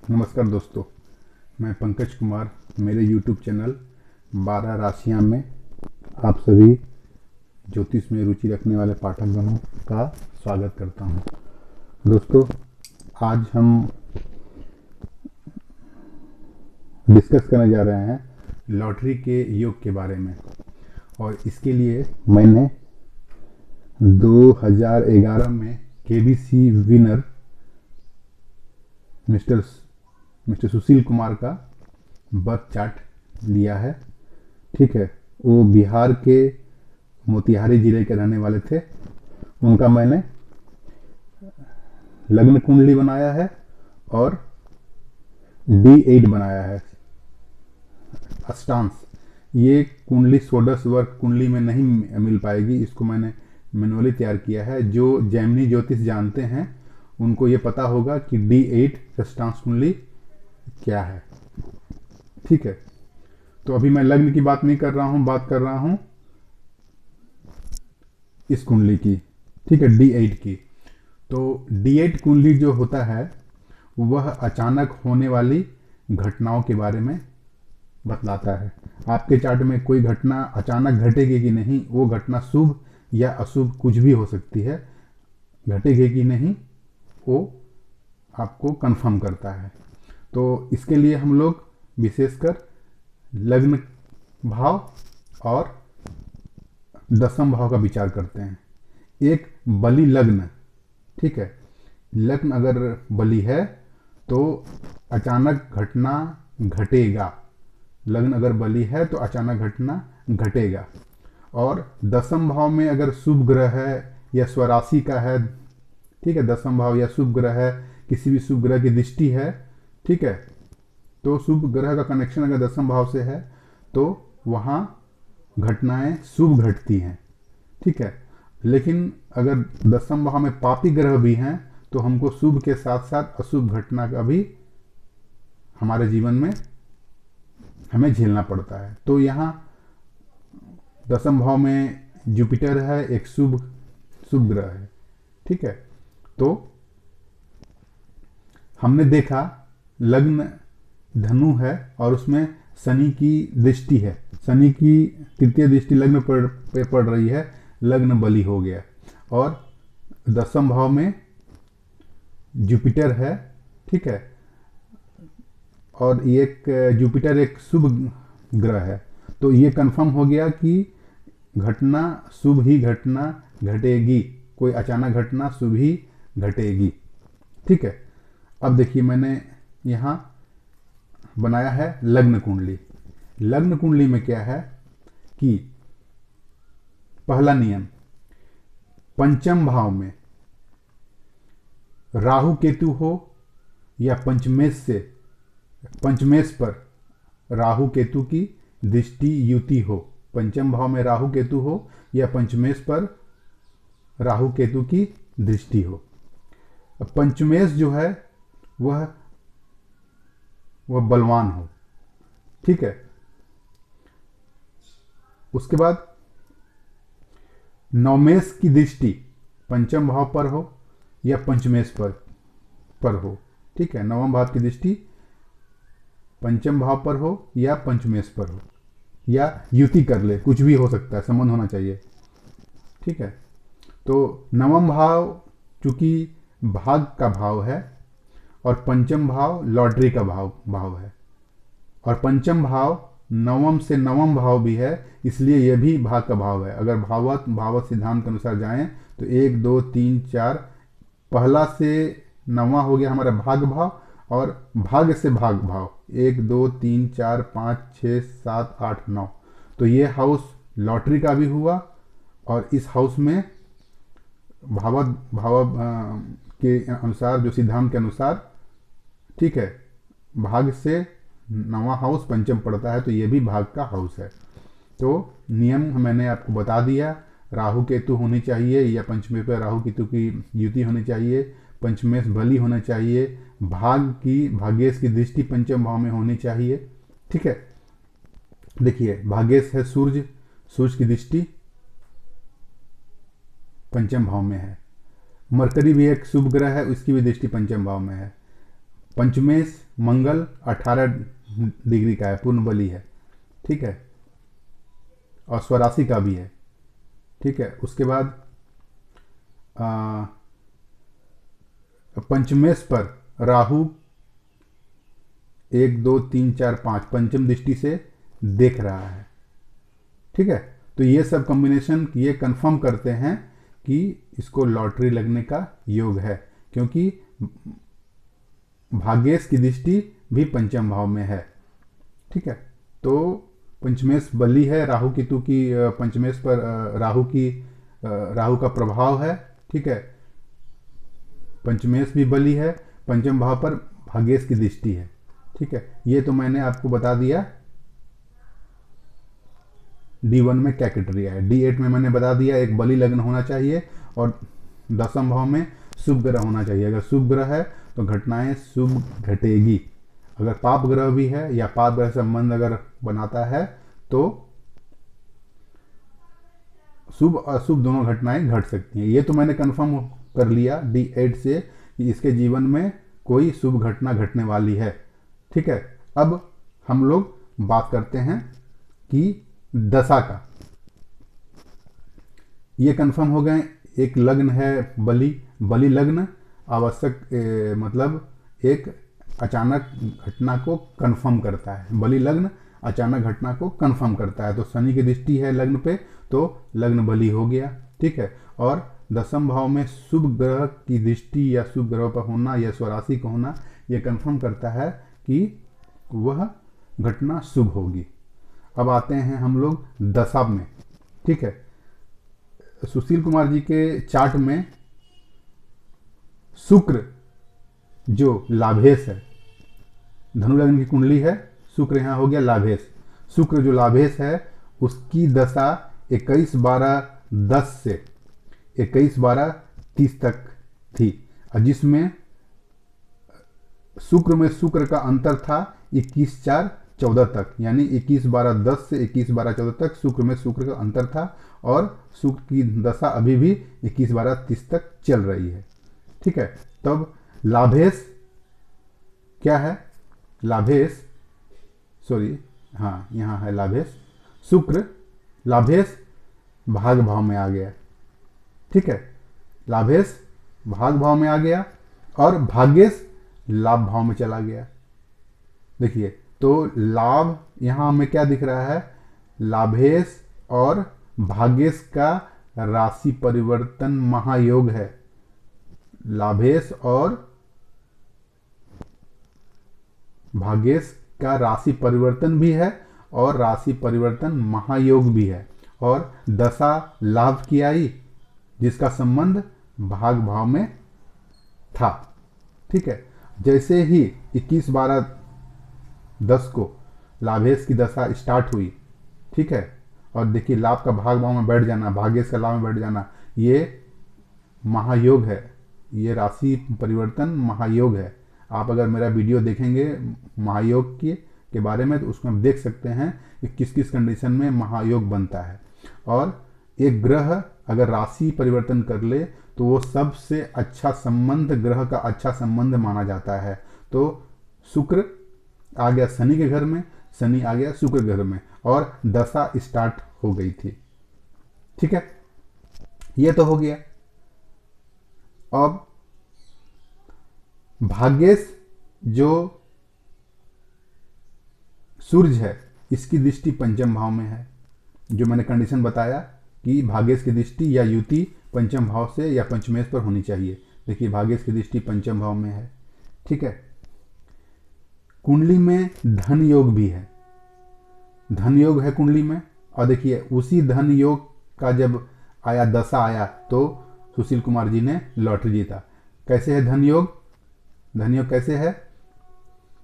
नमस्कार दोस्तों, मैं पंकज कुमार। मेरे YouTube चैनल 12 राशियाँ में आप सभी ज्योतिष में रुचि रखने वाले पाठकगणों का स्वागत करता हूँ। दोस्तों, आज हम डिस्कस करने जा रहे हैं लॉटरी के योग के बारे में। और इसके लिए मैंने 2011 में KBC winner mister Sushil Kumar का बर्थ चार्ट लिया है। ठीक है, वो बिहार के मोतिहारी जिले के रहने वाले थे। उनका मैंने लग्न कुंडली बनाया है और D8 बनाया है, अष्टांश। ये कुंडली षोडश वर्ग कुंडली में नहीं मिल पाएगी, इसको मैंने मैनुअली तैयार किया है। जो जैमिनी ज्योतिष जानते हैं उनको ये पता होगा कि D8 अष्टांश कुंडली क्या है। ठीक है, तो अभी मैं लग्न की बात नहीं कर रहा हूँ, बात कर रहा हूँ इस कुंडली की। ठीक है, D8 की। तो D8 कुंडली जो होता है वह अचानक होने वाली घटनाओं के बारे में बतलाता है। आपके चार्ट में कोई घटना अचानक घटेगी कि नहीं, वो घटना शुभ या अशुभ कुछ भी हो सकती है, घटेगी कि नहीं वो आपको कंफर्म करता है। तो इसके लिए हम लोग विशेषकर लग्न भाव और दसम भाव का विचार करते हैं। एक बली लग्न, ठीक है, लग्न अगर बली है तो अचानक घटना घटेगा। लग्न अगर बली है तो अचानक घटना घटेगा। और दसम भाव में अगर शुभ ग्रह है या स्वराशि का है, ठीक है, दसम भाव या शुभ ग्रह है, किसी भी शुभ ग्रह की दृष्टि है, ठीक है, तो शुभ ग्रह का कनेक्शन अगर दसम भाव से है तो वहाँ घटनाएं शुभ घटती हैं। ठीक है, लेकिन अगर दसम भाव में पापी ग्रह भी हैं तो हमको शुभ के साथ साथ अशुभ घटना का भी हमारे जीवन में हमें झेलना पड़ता है। तो यहाँ दसम भाव में जुपिटर है, एक शुभ शुभ ग्रह है। ठीक है, तो हमने देखा लग्न धनु है और उसमें शनि की दृष्टि है। शनि की तृतीय दृष्टि लग्न पे पड़ रही है, लग्न बली हो गया। और दसम भाव में जुपिटर है, ठीक है, और एक जुपिटर एक शुभ ग्रह है। तो ये कंफर्म हो गया कि घटना शुभ ही घटना घटेगी, कोई अचानक घटना शुभ ही घटेगी। ठीक है, अब देखिए मैंने यहाँ बनाया है लग्न कुंडली। लग्न कुंडली में क्या है कि पहला नियम, पंचम भाव में राहु केतु हो या पंचमेश पर राहु केतु की दृष्टि युति हो। पंचम भाव में राहु केतु हो या पंचमेश पर राहु केतु की दृष्टि हो। पंचमेश जो है वह बलवान हो। ठीक है, उसके बाद नवमेश की दृष्टि पंचम भाव पर हो या पंचमेश पर हो। ठीक है, नवम भाव की दृष्टि पंचम भाव पर हो या पंचमेश पर हो, या युति कर ले, कुछ भी हो सकता है, संबंध होना चाहिए। ठीक है, तो नवम भाव चूंकि भाग का भाव है और पंचम भाव लॉटरी का भाव है, और पंचम भाव नवम से नवम भाव भी है, इसलिए यह भी भाग का भाव है। अगर भावत सिद्धांत के अनुसार जाएं तो 1 2 3 4, पहला से नवा हो गया हमारा भाग भाव, और भाग से भाग भाव 1 2 3 4 5 6 7 8 9। तो ये हाउस लॉटरी का भी हुआ, और इस हाउस में भाव के अनुसार, जो सिद्धांत के अनुसार, ठीक है, भाग से नवा हाउस पंचम पड़ता है, तो ये भी भाग का हाउस है। तो नियम मैंने आपको बता दिया, राहु केतु होनी चाहिए या पंचमेश पर राहु केतु की युति होनी चाहिए, पंचमेश बली होना चाहिए, भाग्येश की दृष्टि पंचम भाव में होनी चाहिए। ठीक है, देखिए भाग्येश है सूर्य की दृष्टि पंचम भाव में है। मरकरी भी एक शुभ ग्रह है, उसकी भी दृष्टि पंचम भाव में है। पंचमेश मंगल 18 डिग्री का है, पूर्ण बली है, ठीक है, और स्वराशि का भी है, ठीक है। उसके बाद पंचमेश पर राहु 1 2 3 4 5 पंचम दृष्टि से देख रहा है, ठीक है। तो ये सब कॉम्बिनेशन ये कंफर्म करते हैं कि इसको लॉटरी लगने का योग है, क्योंकि भाग्येश की दृष्टि भी पंचम भाव में है, ठीक है। तो पंचमेश बली है, राहु केतु की पंचमेश पर राहु का प्रभाव है, ठीक है। पंचमेश भी बली है, पंचम भाव पर भाग्येश की दृष्टि है, ठीक है। ये तो मैंने आपको बता दिया D1 में क्या क्राइटेरिया है। D8 में मैंने बता दिया एक बली लग्न होना चाहिए और दसम भाव में शुभ ग्रह होना चाहिए। अगर शुभ ग्रह है तो घटनाएं शुभ घटेगी, अगर पाप ग्रह भी है या पाप ग्रह संबंध अगर बनाता है तो शुभ अशुभ दोनों घटनाएं घट सकती हैं। ये तो मैंने कंफर्म कर लिया D8 से कि इसके जीवन में कोई शुभ घटना घटने वाली है, ठीक है। अब हम लोग बात करते हैं कि दशा का। ये कंफर्म हो गए, एक लग्न है बली लग्न आवश्यक मतलब एक अचानक घटना को कंफर्म करता है। बली लग्न अचानक घटना को कंफर्म करता है, तो शनि की दृष्टि है लग्न पे तो लग्न बली हो गया, ठीक है। और दसम भाव में शुभ ग्रह की दृष्टि या शुभ ग्रह पर होना या स्वराशि का होना यह कंफर्म करता है कि वह घटना शुभ होगी। अब आते हैं हम लोग दशा में, ठीक है। सुशील कुमार जी के चार्ट में शुक्र जो लाभेश है, धनु लग्न की कुंडली है, शुक्र यहाँ हो गया लाभेश। शुक्र जो लाभेश है उसकी दशा 21/12/10 से 21/12/30 तक थी, और जिसमें शुक्र में शुक्र का अंतर था 21/4/14 तक, यानी 21/12/10 से 21/12/14 तक शुक्र में शुक्र का अंतर था, और शुक्र की दशा अभी भी 21/12/30 तक चल रही है, ठीक है। तब लाभेश क्या है, लाभेश सॉरी हाँ यहाँ है लाभेश, शुक्र लाभेश भाग भाव में आ गया, ठीक है। लाभेश भाग भाव में आ गया और भाग्येश लाभ भाव में चला गया। देखिए तो लाभ यहाँ हमें क्या दिख रहा है, लाभेश और भाग्येश का राशि परिवर्तन महायोग है। लाभेश और भाग्येश का राशि परिवर्तन भी है और राशि परिवर्तन महायोग भी है, और दशा लाभ की आई जिसका संबंध भाग भाव में था, ठीक है। जैसे ही 21/12/10 को लाभेश की दशा स्टार्ट हुई, ठीक है, और देखिए लाभ का भाग भाव में बैठ जाना, भाग्येश का लाभ में बैठ जाना, ये महायोग है, ये राशि परिवर्तन महायोग है। आप अगर मेरा वीडियो देखेंगे महायोग के बारे में तो उसमें आप देख सकते हैं कि किस किस कंडीशन में महायोग बनता है। और एक ग्रह अगर राशि परिवर्तन कर ले तो वो सबसे अच्छा संबंध, ग्रह का अच्छा संबंध माना जाता है। तो शुक्र आ गया शनि के घर में, शनि आ गया शुक्र घर में, और दशा स्टार्ट हो गई थी, ठीक है। ये तो हो गया। अब भाग्येश जो सूर्य है इसकी दृष्टि पंचम भाव में है, जो मैंने कंडीशन बताया कि भाग्येश की दृष्टि या युति पंचम भाव से या पंचमेश पर होनी चाहिए। देखिए भाग्येश की दृष्टि पंचम भाव में है, ठीक है। कुंडली में धन योग भी है, धन योग है कुंडली में, और देखिए उसी धन योग का जब आया दशा आया तो सुशील कुमार जी ने लॉटरी जीता। कैसे है धन योग, धन योग कैसे है,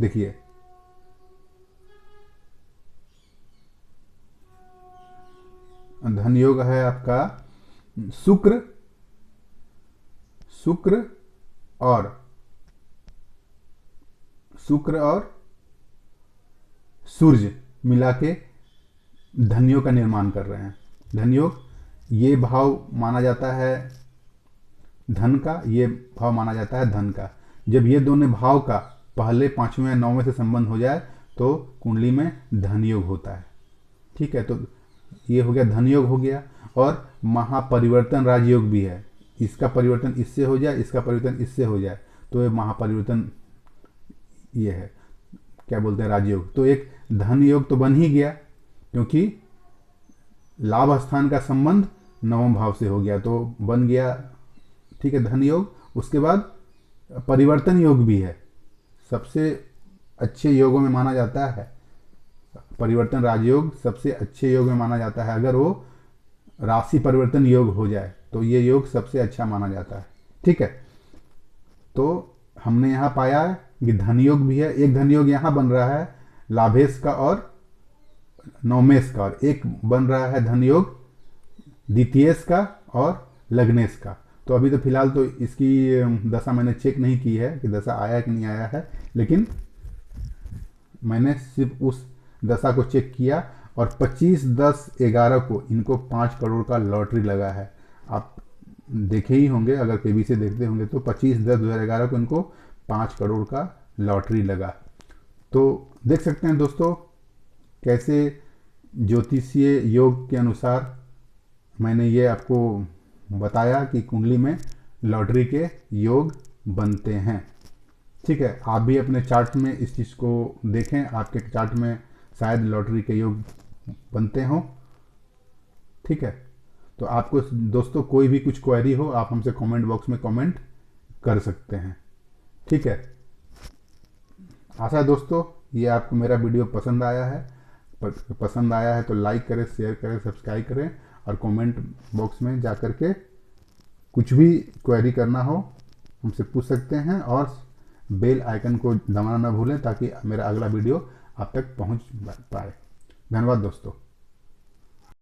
देखिए धन योग है आपका शुक्र और सूर्य मिला के धन योग का निर्माण कर रहे हैं। धन योग ये भाव माना जाता है धन का, ये भाव माना जाता है धन का। जब ये दोनों भाव का पहले 5वें या 9वें से संबंध हो जाए तो कुंडली में धन योग होता है। ठीक है, तो ये हो गया धन योग हो गया। और महापरिवर्तन राजयोग भी है, इसका परिवर्तन इससे हो जाए, इसका परिवर्तन इससे हो जाए तो ये महापरिवर्तन ये है, क्या बोलते हैं, राजयोग। तो एक धन योग तो बन ही गया, क्योंकि लाभ स्थान का संबंध 9वें भाव से हो गया तो बन गया। ठीक है, धन योग। उसके बाद परिवर्तन योग भी है, सबसे अच्छे योगों में माना जाता है। परिवर्तन राजयोग सबसे अच्छे योग में माना जाता है। अगर वो राशि परिवर्तन योग हो जाए तो ये योग सबसे अच्छा माना जाता है। ठीक है, तो हमने यहाँ पाया है कि धन योग भी है। एक धन योग यहाँ बन रहा है लाभेश का और नवमेश का, और एक बन रहा है धन योग द्वितीयेश का और लग्नेश का। तो अभी तो फिलहाल तो इसकी दशा मैंने चेक नहीं की है कि दशा आया कि नहीं आया है, लेकिन मैंने सिर्फ उस दशा को चेक किया और 25/10/11 को इनको 5 करोड़ का लॉटरी लगा है। आप देखे ही होंगे, अगर केबी से देखते होंगे तो 25/10/2011 को इनको 5 करोड़ का लॉटरी लगा। तो देख सकते हैं दोस्तों कैसे ज्योतिषीय योग के अनुसार मैंने ये आपको बताया कि कुंडली में लॉटरी के योग बनते हैं। ठीक है, आप भी अपने चार्ट में इस चीज़ को देखें, आपके चार्ट में शायद लॉटरी के योग बनते हों। ठीक है, तो आपको दोस्तों कोई भी कुछ क्वेरी हो आप हमसे कमेंट बॉक्स में कमेंट कर सकते हैं। ठीक है, आशा है दोस्तों ये आपको मेरा वीडियो पसंद आया है। पसंद आया है तो लाइक करें, शेयर करें, सब्सक्राइब करें और कमेंट बॉक्स में जा कर के कुछ भी क्वेरी करना हो हमसे पूछ सकते हैं। और बेल आइकन को दबाना ना भूलें ताकि मेरा अगला वीडियो आप तक पहुंच पाए। धन्यवाद दोस्तों।